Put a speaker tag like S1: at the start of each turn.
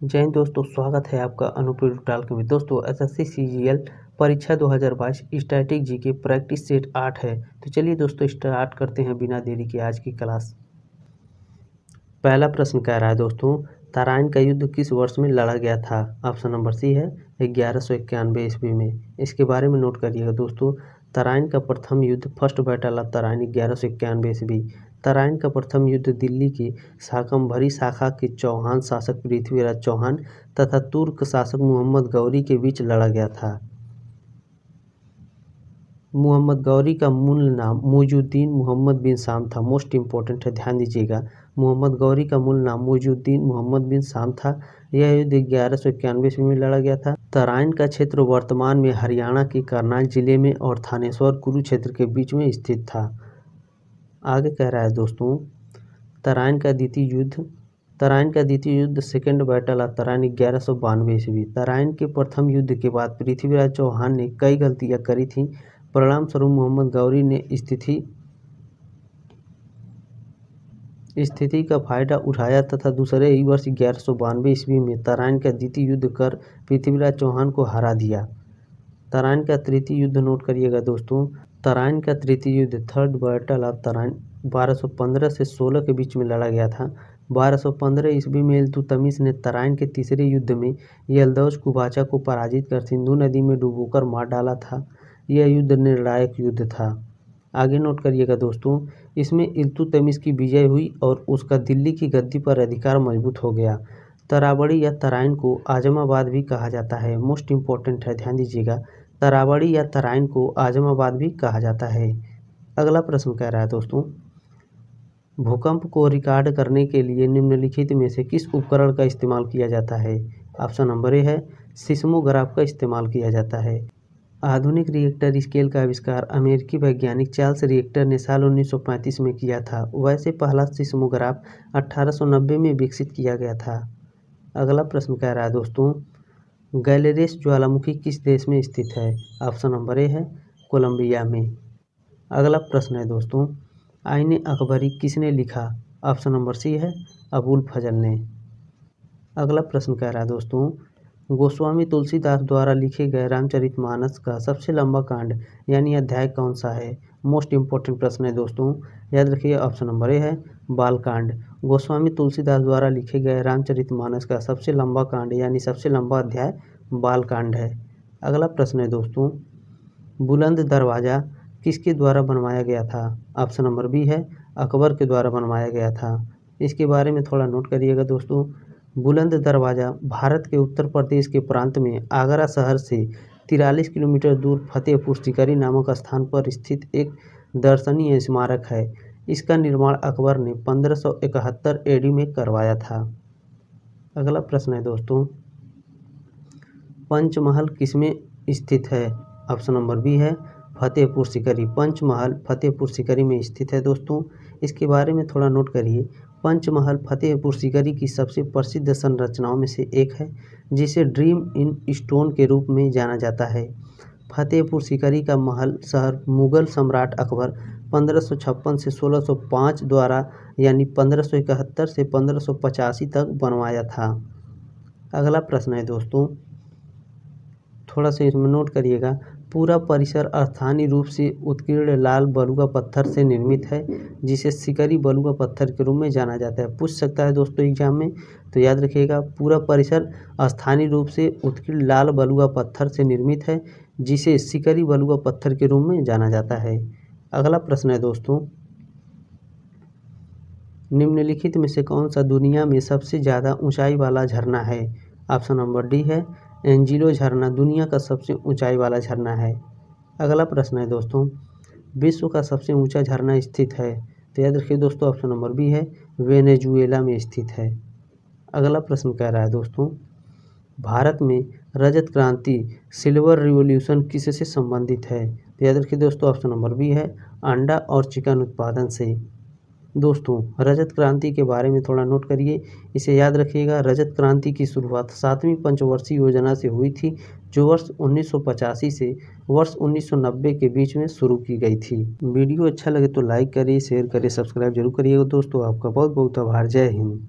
S1: जय हिंद दोस्तों, स्वागत है आपका अनूप ट्यूटोरियल में। दोस्तों एसएससी सीजीएल परीक्षा 2022 स्टैटिक जीके प्रैक्टिस सेट 8 है। तो चलिए दोस्तों स्टार्ट करते हैं बिना देरी के आज की क्लास। पहला प्रश्न कह रहा है दोस्तों, तराइन का युद्ध किस वर्ष में लड़ा गया था? ऑप्शन नंबर सी है 1191 ईस्वी में। इसके बारे में नोट करिएगा दोस्तों। तराइन का प्रथम युद्ध फर्स्ट बैटल ऑफ तराइन 1191 ईस्वी। तराइन का प्रथम युद्ध दिल्ली की शाकंभरी शाखा के चौहान शासक पृथ्वीराज चौहान तथा तुर्क शासक मोहम्मद गौरी के बीच लड़ा गया था। मोहम्मद गौरी का मूल नाम मुइजुद्दीन मोहम्मद बिन शाम था। मोस्ट इंपॉर्टेंट है, ध्यान दीजिएगा। मोहम्मद गौरी का मूल नाम मुइजुद्दीन मोहम्मद बिन शाम था। यह युद्ध 1191 ईस्वी में लड़ा गया था। तराइन का क्षेत्र वर्तमान में हरियाणा के करनाल जिले में और थानेश्वर कुरुक्षेत्र के बीच में स्थित था। आगे कह रहा है दोस्तों, तराइन का द्वितीय युद्ध सेकेंड बैटल ऑफ तराइन 1192 ईस्वी। तराइन के प्रथम युद्ध के बाद पृथ्वीराज चौहान ने कई गलतियां करी थीं। परिणाम स्वरूप मोहम्मद गौरी ने स्थिति का फायदा उठाया तथा दूसरे ही वर्ष 1192 ईस्वी में तराइन का द्वितीय युद्ध कर पृथ्वीराज चौहान को हरा दिया। तराइन का तृतीय युद्ध नोट करिएगा दोस्तों। तराइन का तृतीय युद्ध थर्ड बैटल ऑफ तराइन 1215 से 16 के बीच में लड़ा गया था। 1215 ईस्वी में इल्तुतमिश ने तराइन के तीसरे युद्ध में यल्दौज कुबाचा को पराजित कर सिंधु नदी में डुबोकर मार डाला था। यह युद्ध निर्णायक युद्ध था। आगे नोट करिएगा दोस्तों, इसमें इल्तुतमिश की विजय हुई और उसका दिल्ली की गद्दी पर अधिकार मजबूत हो गया। तराबड़ी या तराइन को आजमाबाद भी कहा जाता है। मोस्ट इंपॉर्टेंट है, ध्यान दीजिएगा। तराबड़ी या तराइन को आजमाबाद भी कहा जाता है। अगला प्रश्न कह रहा है दोस्तों, भूकंप को रिकॉर्ड करने के लिए निम्नलिखित में से किस उपकरण का इस्तेमाल किया जाता है? ऑप्शन नंबर ए है सिस्मोग्राफ का इस्तेमाल किया जाता है। आधुनिक रिएक्टर स्केल का आविष्कार अमेरिकी वैज्ञानिक चार्ल्स रिएक्टर ने साल 1935 में किया था। वैसे पहला सिस्मोग्राफ 1890 में विकसित किया गया था। अगला प्रश्न कह रहा है दोस्तों, गैलेरेस ज्वालामुखी किस देश में स्थित है? ऑप्शन नंबर ए है कोलंबिया में। अगला प्रश्न है दोस्तों, आईने अकबरी किसने लिखा? ऑप्शन नंबर सी है अबुल फजल ने। अगला प्रश्न कह रहा है दोस्तों, गोस्वामी तुलसीदास द्वारा लिखे गए रामचरितमानस का सबसे लंबा कांड यानी अध्याय कौन सा है? मोस्ट इंपॉर्टेंट प्रश्न है दोस्तों, याद रखिए। ऑप्शन नंबर ए है बालकांड। गोस्वामी तुलसीदास द्वारा लिखे गए रामचरितमानस का सबसे लंबा कांड यानी सबसे लंबा अध्याय बालकांड है। अगला प्रश्न है दोस्तों, बुलंद दरवाज़ा किसके द्वारा बनवाया गया था? ऑप्शन नंबर बी है अकबर के द्वारा बनवाया गया था। इसके बारे में थोड़ा नोट करिएगा दोस्तों। बुलंद दरवाज़ा भारत के उत्तर प्रदेश के प्रांत में आगरा शहर से 43 किलोमीटर दूर फतेहपुर सीकरी नामक स्थान पर स्थित एक दर्शनीय स्मारक है। इसका निर्माण अकबर ने 1571 एडी में करवाया था। अगला प्रश्न है दोस्तों, पंचमहल किसमें स्थित है? ऑप्शन नंबर बी है फतेहपुर सीकरी। पंचमहल फतेहपुर सीकरी में स्थित है दोस्तों। इसके बारे में थोड़ा नोट करिए। पंचमहल फतेहपुर सीकरी की सबसे प्रसिद्ध संरचनाओं में से एक है, जिसे ड्रीम इन स्टोन के रूप में जाना जाता है। फतेहपुर सीकरी का महल शहर मुगल सम्राट अकबर 1556 से 1605 द्वारा यानी 1571 से 1585 तक बनवाया था। अगला प्रश्न है दोस्तों, थोड़ा सा इसमें नोट करिएगा। पूरा परिसर स्थानीय रूप से उत्कीर्ण लाल बलुआ पत्थर से निर्मित है, जिसे सीकरी बलुआ पत्थर के रूप में जाना जाता है। पूछ सकता है दोस्तों एग्जाम में, तो याद रखिएगा पूरा परिसर स्थानीय रूप से उत्कीर्ण लाल बलुआ पत्थर से निर्मित है, जिसे सीकरी बलुआ पत्थर के रूप में जाना जाता है। अगला प्रश्न है दोस्तों, निम्नलिखित में से कौन सा दुनिया में सबसे ज़्यादा ऊंचाई वाला झरना है? ऑप्शन नंबर डी है एंजिलो झरना दुनिया का सबसे ऊंचाई वाला झरना है। अगला प्रश्न है दोस्तों, विश्व का सबसे ऊंचा झरना स्थित है? तो याद रखिए दोस्तों ऑप्शन नंबर बी है वेनेजुएला में स्थित है। अगला प्रश्न कह रहा है दोस्तों, भारत में रजत क्रांति सिल्वर रिवॉल्यूशन किससे संबंधित है? तो याद रखिए दोस्तों ऑप्शन नंबर बी है अंडा और चिकन उत्पादन से। दोस्तों रजत क्रांति के बारे में थोड़ा नोट करिए, इसे याद रखिएगा। रजत क्रांति की शुरुआत 7वीं पंचवर्षीय योजना से हुई थी, जो वर्ष 1985 से वर्ष 1990 के बीच में शुरू की गई थी। वीडियो अच्छा लगे तो लाइक करिए, शेयर करिए, सब्सक्राइब जरूर करिएगा दोस्तों। आपका बहुत बहुत आभार। जय हिंद।